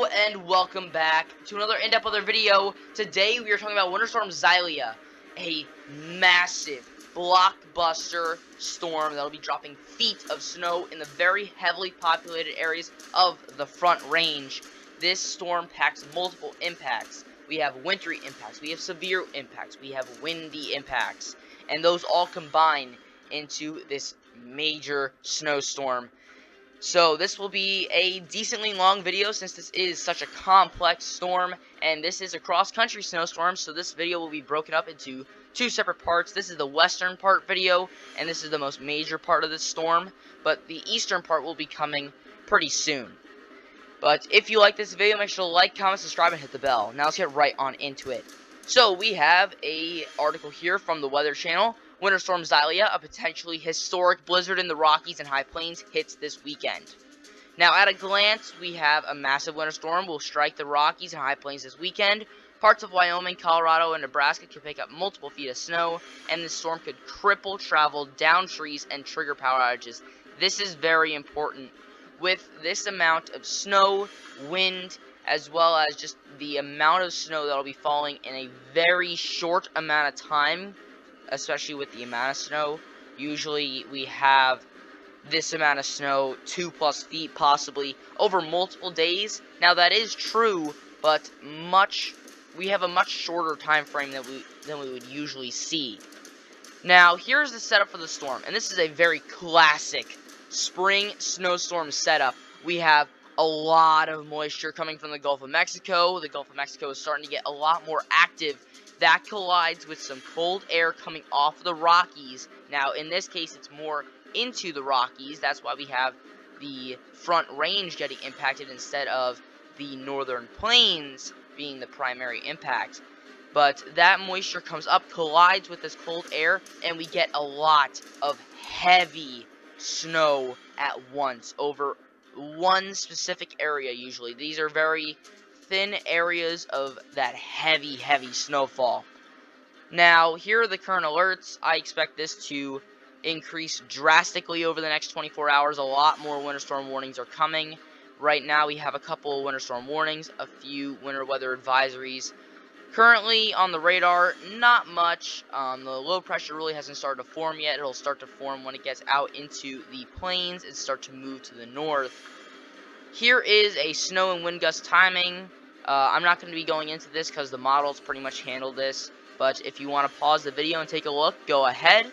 Hello and welcome back to another in-depth other video. Today we are talking about Winter Storm Xylia, a massive blockbuster storm that will be dropping feet of snow in the very heavily populated areas of the Front Range. This storm packs multiple impacts. We have wintry impacts, we have severe impacts, we have windy impacts, and those all combine into this major snowstorm. So this will be a decently long video since this is such a complex storm, and this is a cross-country snowstorm, so this video will be broken up into two separate parts. This is the western part video, and this is the most major part of this storm, but the eastern part will be coming pretty soon. But if you like this video, make sure to like, comment, subscribe, and hit the bell. Now let's get right on into it. So we have a article here from the Weather Channel. Winter Storm Xylia, a potentially historic blizzard in the Rockies and High Plains, hits this weekend. Now, at a glance, we have a massive winter storm will strike the Rockies and High Plains this weekend. Parts of Wyoming, Colorado, and Nebraska could pick up multiple feet of snow, and this storm could cripple travel, down trees, and trigger power outages. This is very important. With this amount of snow, wind, as well as just the amount of snow that will be falling in a very short amount of time, especially with the amount of snow. Usually we have this amount of snow, 2+ feet possibly, over multiple days. Now that is true, but we have a much shorter time frame than we would usually see. Now here's the setup for the storm, and this is a very classic spring snowstorm setup. We have a lot of moisture coming from the Gulf of Mexico. The Gulf of Mexico is starting to get a lot more active. That collides with some cold air coming off the Rockies. Now, in this case, it's more into the Rockies. That's why we have the Front Range getting impacted instead of the Northern Plains being the primary impact. But that moisture comes up, collides with this cold air, and we get a lot of heavy snow at once over one specific area usually. These are very thin areas of that heavy snowfall. Now, here are the current alerts. I expect this to increase drastically over the next 24 hours. A lot more winter storm warnings are coming. Right now, we have a couple winter storm warnings, a few winter weather advisories. Currently on the radar, not much. The low pressure really hasn't started to form yet. It'll start to form when it gets out into the plains and start to move to the north. Here is a snow and wind gust timing. I'm not going to be going into this because the models pretty much handle this. But if you want to pause the video and take a look, go ahead.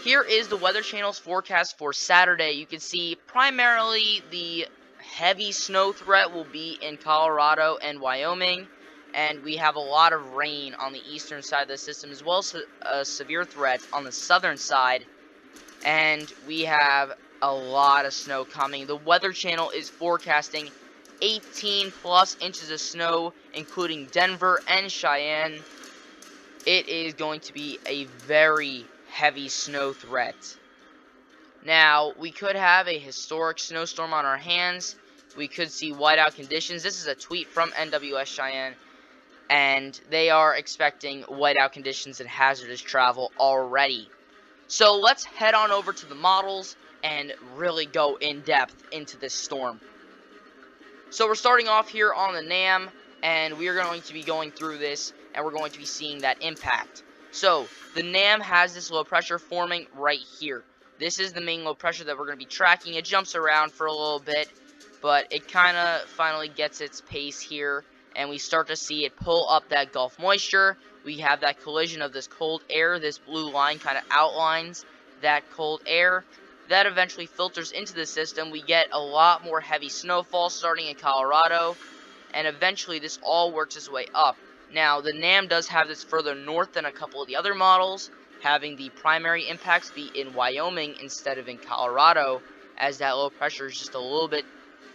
Here is the Weather Channel's forecast for Saturday. You can see primarily the heavy snow threat will be in Colorado and Wyoming. And we have a lot of rain on the eastern side of the system, as well as a severe threat on the southern side. And we have a lot of snow coming. The Weather Channel is forecasting 18+ inches of snow, including Denver and Cheyenne. It is going to be a very heavy snow threat. Now, we could have a historic snowstorm on our hands. We could see whiteout conditions. This is a tweet from NWS Cheyenne, and they are expecting whiteout conditions and hazardous travel already. So let's head on over to the models and really go in depth into this storm. So we're starting off here on the NAM, and we are going to be going through this, and we're going to be seeing that impact. So the NAM has this low pressure forming right here. This is the main low pressure that we're going to be tracking. It jumps around for a little bit, but it kind of finally gets its pace here, and we start to see it pull up that Gulf moisture. We have that collision of this cold air. This blue line kind of outlines that cold air. That eventually filters into the system. We get a lot more heavy snowfall starting in Colorado, and eventually this all works its way up. Now, the NAM does have this further north than a couple of the other models, having the primary impacts be in Wyoming instead of in Colorado, as that low pressure is just a little bit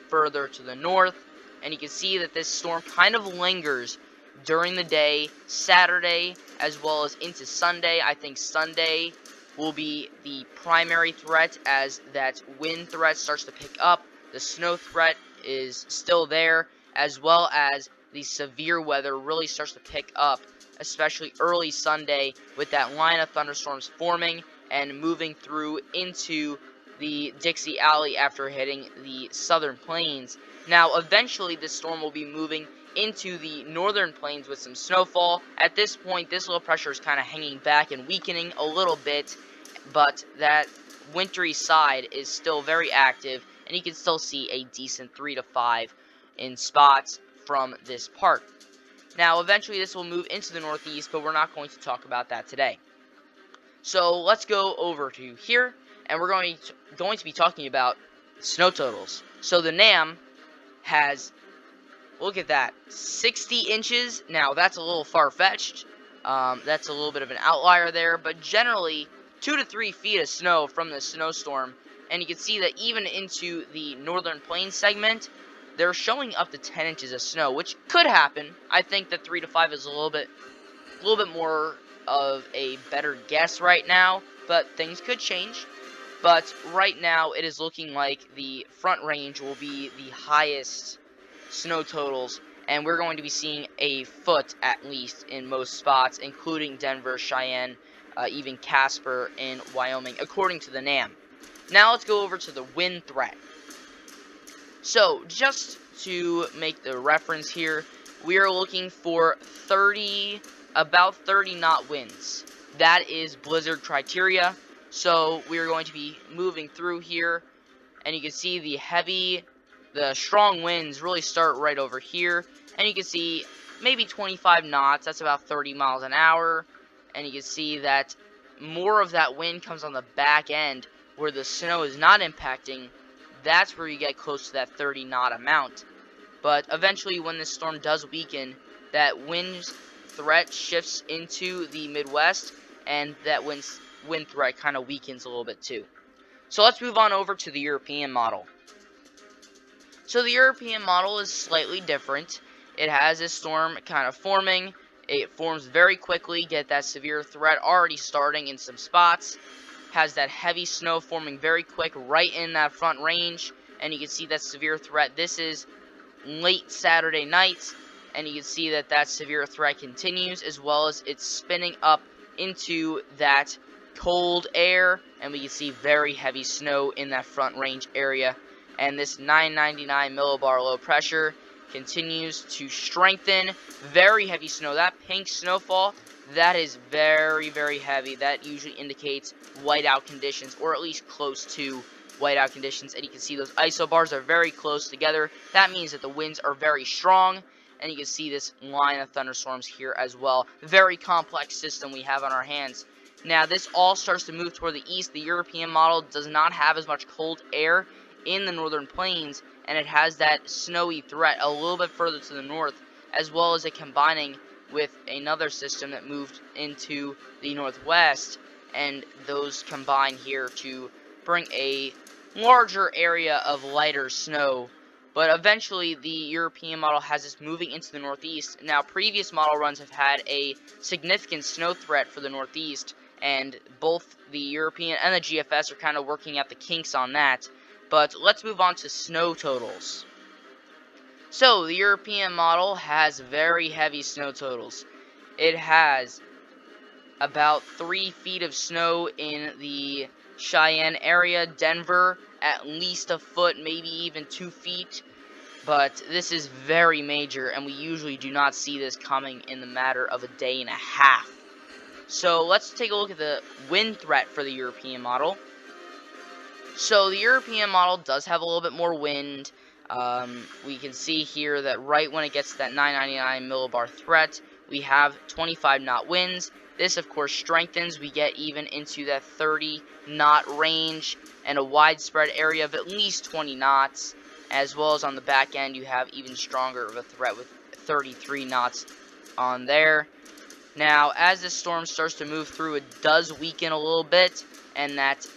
further to the north. And you can see that this storm kind of lingers during the day, Saturday, as well as into Sunday. I think Sunday will be the primary threat as that wind threat starts to pick up. The snow threat is still there, as well as the severe weather really starts to pick up, especially early Sunday with that line of thunderstorms forming and moving through into the Dixie Alley after hitting the southern plains. Now, eventually, this storm will be moving into the northern plains with some snowfall. At this point, this low pressure is kind of hanging back and weakening a little bit, but that wintry side is still very active, and you can still see a decent 3 to 5 in spots from this part. Now, eventually, this will move into the northeast, but we're not going to talk about that today. So let's go over to here, and we're going to be talking about snow totals. So the NAM has, look at that, 60 inches. Now that's a little far-fetched. That's a little bit of an outlier there, but generally 2 to 3 feet of snow from the snowstorm. And you can see that even into the northern plains segment, they're showing up to 10 inches of snow, which could happen. I think that 3 to 5 is a little bit more of a better guess right now, but things could change. But right now, it is looking like the front range will be the highest snow totals, and we're going to be seeing a foot at least in most spots, including Denver, Cheyenne, even Casper in Wyoming, according to the NAM. Now let's go over to the wind threat. So, just to make the reference here, we are looking for about 30 knot winds. That is blizzard criteria. So we are going to be moving through here, and you can see the strong winds really start right over here, and you can see maybe 25 knots, that's about 30 miles an hour, and you can see that more of that wind comes on the back end where the snow is not impacting. That's where you get close to that 30 knot amount. But eventually, when this storm does weaken, that wind threat shifts into the Midwest, and that wind threat kind of weakens a little bit too. So let's move on over to the European model. So the European model is slightly different. It has this storm kind of forming. It forms very quickly, get that severe threat already starting in some spots. Has that heavy snow forming very quick right in that front range, and you can see that severe threat. This is late Saturday night, and you can see that that severe threat continues, as well as it's spinning up into that cold air, and we can see very heavy snow in that front range area. And this 999 millibar low pressure continues to strengthen. Very heavy snow. That pink snowfall, that is very, very heavy. That usually indicates whiteout conditions, or at least close to whiteout conditions. And you can see those isobars are very close together. That means that the winds are very strong. And you can see this line of thunderstorms here as well. Very complex system we have on our hands. Now, this all starts to move toward the east. The European model does not have as much cold air in the northern plains, and it has that snowy threat a little bit further to the north, as well as it combining with another system that moved into the northwest, and those combine here to bring a larger area of lighter snow. But eventually, the European model has this moving into the northeast. Now, previous model runs have had a significant snow threat for the northeast, and both the European and the GFS are kind of working out the kinks on that. But let's move on to snow totals. So, the European model has very heavy snow totals. It has about 3 feet of snow in the Cheyenne area, Denver, at least a foot, maybe even 2 feet. But this is very major, and we usually do not see this coming in the matter of a day and a half. So let's take a look at the wind threat for the European model. So the European model does have a little bit more wind. We can see here that right when it gets to that 999 millibar threat, we have 25 knot winds. This, of course, strengthens. We get even into that 30 knot range and a widespread area of at least 20 knots. As well as on the back end, you have even stronger of a threat with 33 knots on there. Now, as this storm starts to move through, it does weaken a little bit, and that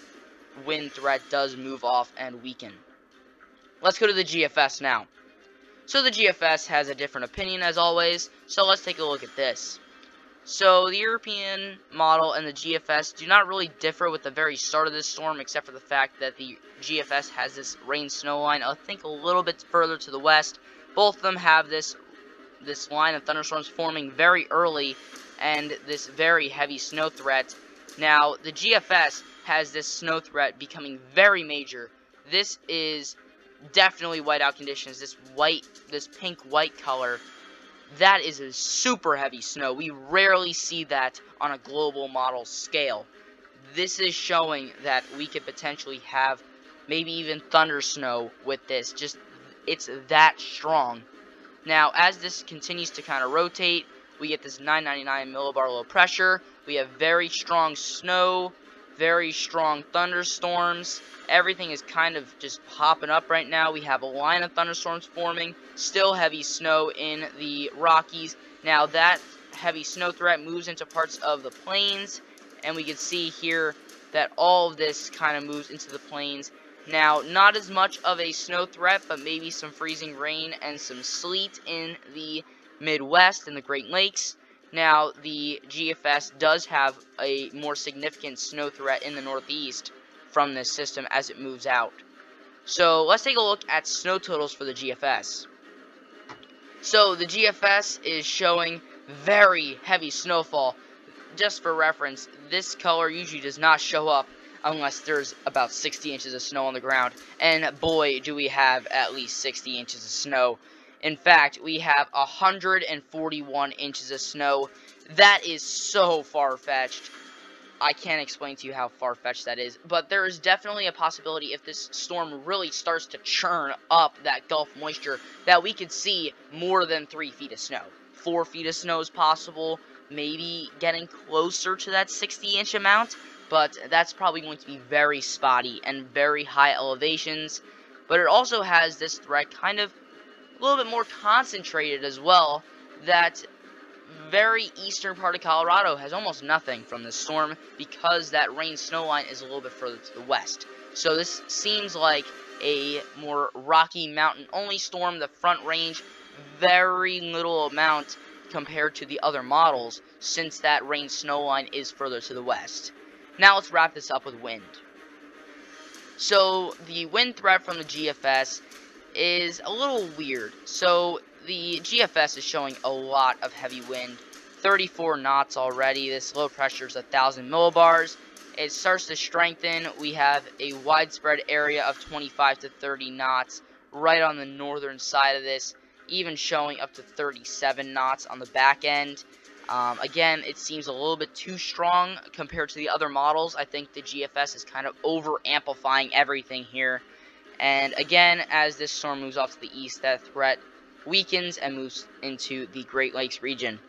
wind threat does move off and weaken. Let's go to the GFS now. So the GFS has a different opinion as always, so let's take a look at this. So the European model and the GFS do not really differ with the very start of this storm, except for the fact that the GFS has this rain-snow line, I think a little bit further to the west. Both of them have this line of thunderstorms forming very early, and this very heavy snow threat. Now, the GFS has this snow threat becoming very major. This is definitely whiteout conditions. This pink-white color, that is a super heavy snow. We rarely see that on a global model scale. This is showing that we could potentially have maybe even thunder snow with this. Just, it's that strong. Now, as this continues to kind of rotate, we get this 999 millibar low pressure. We have very strong snow, very strong thunderstorms. Everything is kind of just popping up right now. We have a line of thunderstorms forming. Still heavy snow in the Rockies. Now, that heavy snow threat moves into parts of the plains, and we can see here that all of this kind of moves into the plains. Now, not as much of a snow threat, but maybe some freezing rain and some sleet in the Midwest and the Great Lakes. Now, the GFS does have a more significant snow threat in the Northeast from this system as it moves out. So, let's take a look at snow totals for the GFS. So, the GFS is showing very heavy snowfall. Just for reference, this color usually does not show up unless there's about 60 inches of snow on the ground, and boy, do we have at least 60 inches of snow. In fact, we have 141 inches of snow. That is so far-fetched. I can't explain to you how far-fetched that is, but there is definitely a possibility if this storm really starts to churn up that Gulf moisture that we could see more than 3 feet of snow. 4 feet of snow is possible, maybe getting closer to that 60-inch amount, but that's probably going to be very spotty and very high elevations. But it also has this threat kind of a little bit more concentrated as well. That very eastern part of Colorado has almost nothing from this storm because that rain-snow line is a little bit further to the west. So this seems like a more Rocky Mountain-only storm. The Front Range, very little amount compared to the other models since that rain-snow line is further to the west. Now let's wrap this up with wind. So the wind threat from the GFS is a little weird. So the GFS is showing a lot of heavy wind, 34 knots already. This low pressure is 1,000 millibars. It starts to strengthen. We have a widespread area of 25 to 30 knots right on the northern side of this, even showing up to 37 knots on the back end. Again, it seems a little bit too strong compared to the other models. I think the GFS is kind of over-amplifying everything here. And again, as this storm moves off to the east, that threat weakens and moves into the Great Lakes region.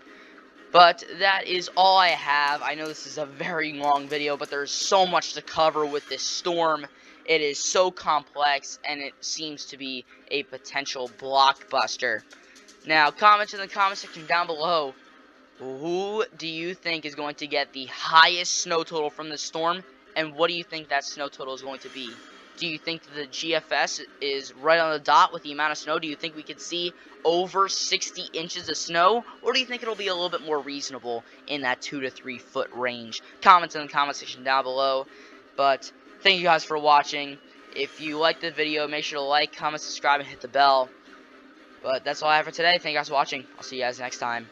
But that is all I have. I know this is a very long video, but there's so much to cover with this storm. It is so complex, and it seems to be a potential blockbuster. Now, comment in the comment section down below. Who do you think is going to get the highest snow total from this storm, and what do you think that snow total is going to be? Do you think the GFS is right on the dot with the amount of snow? Do you think we could see over 60 inches of snow, or do you think it'll be a little bit more reasonable in that 2 to 3 foot range? Comment in the comment section down below. But thank you guys for watching. If you liked the video, make sure to like, comment, subscribe, and hit the bell. But that's all I have for today. Thank you guys for watching. I'll see you guys next time.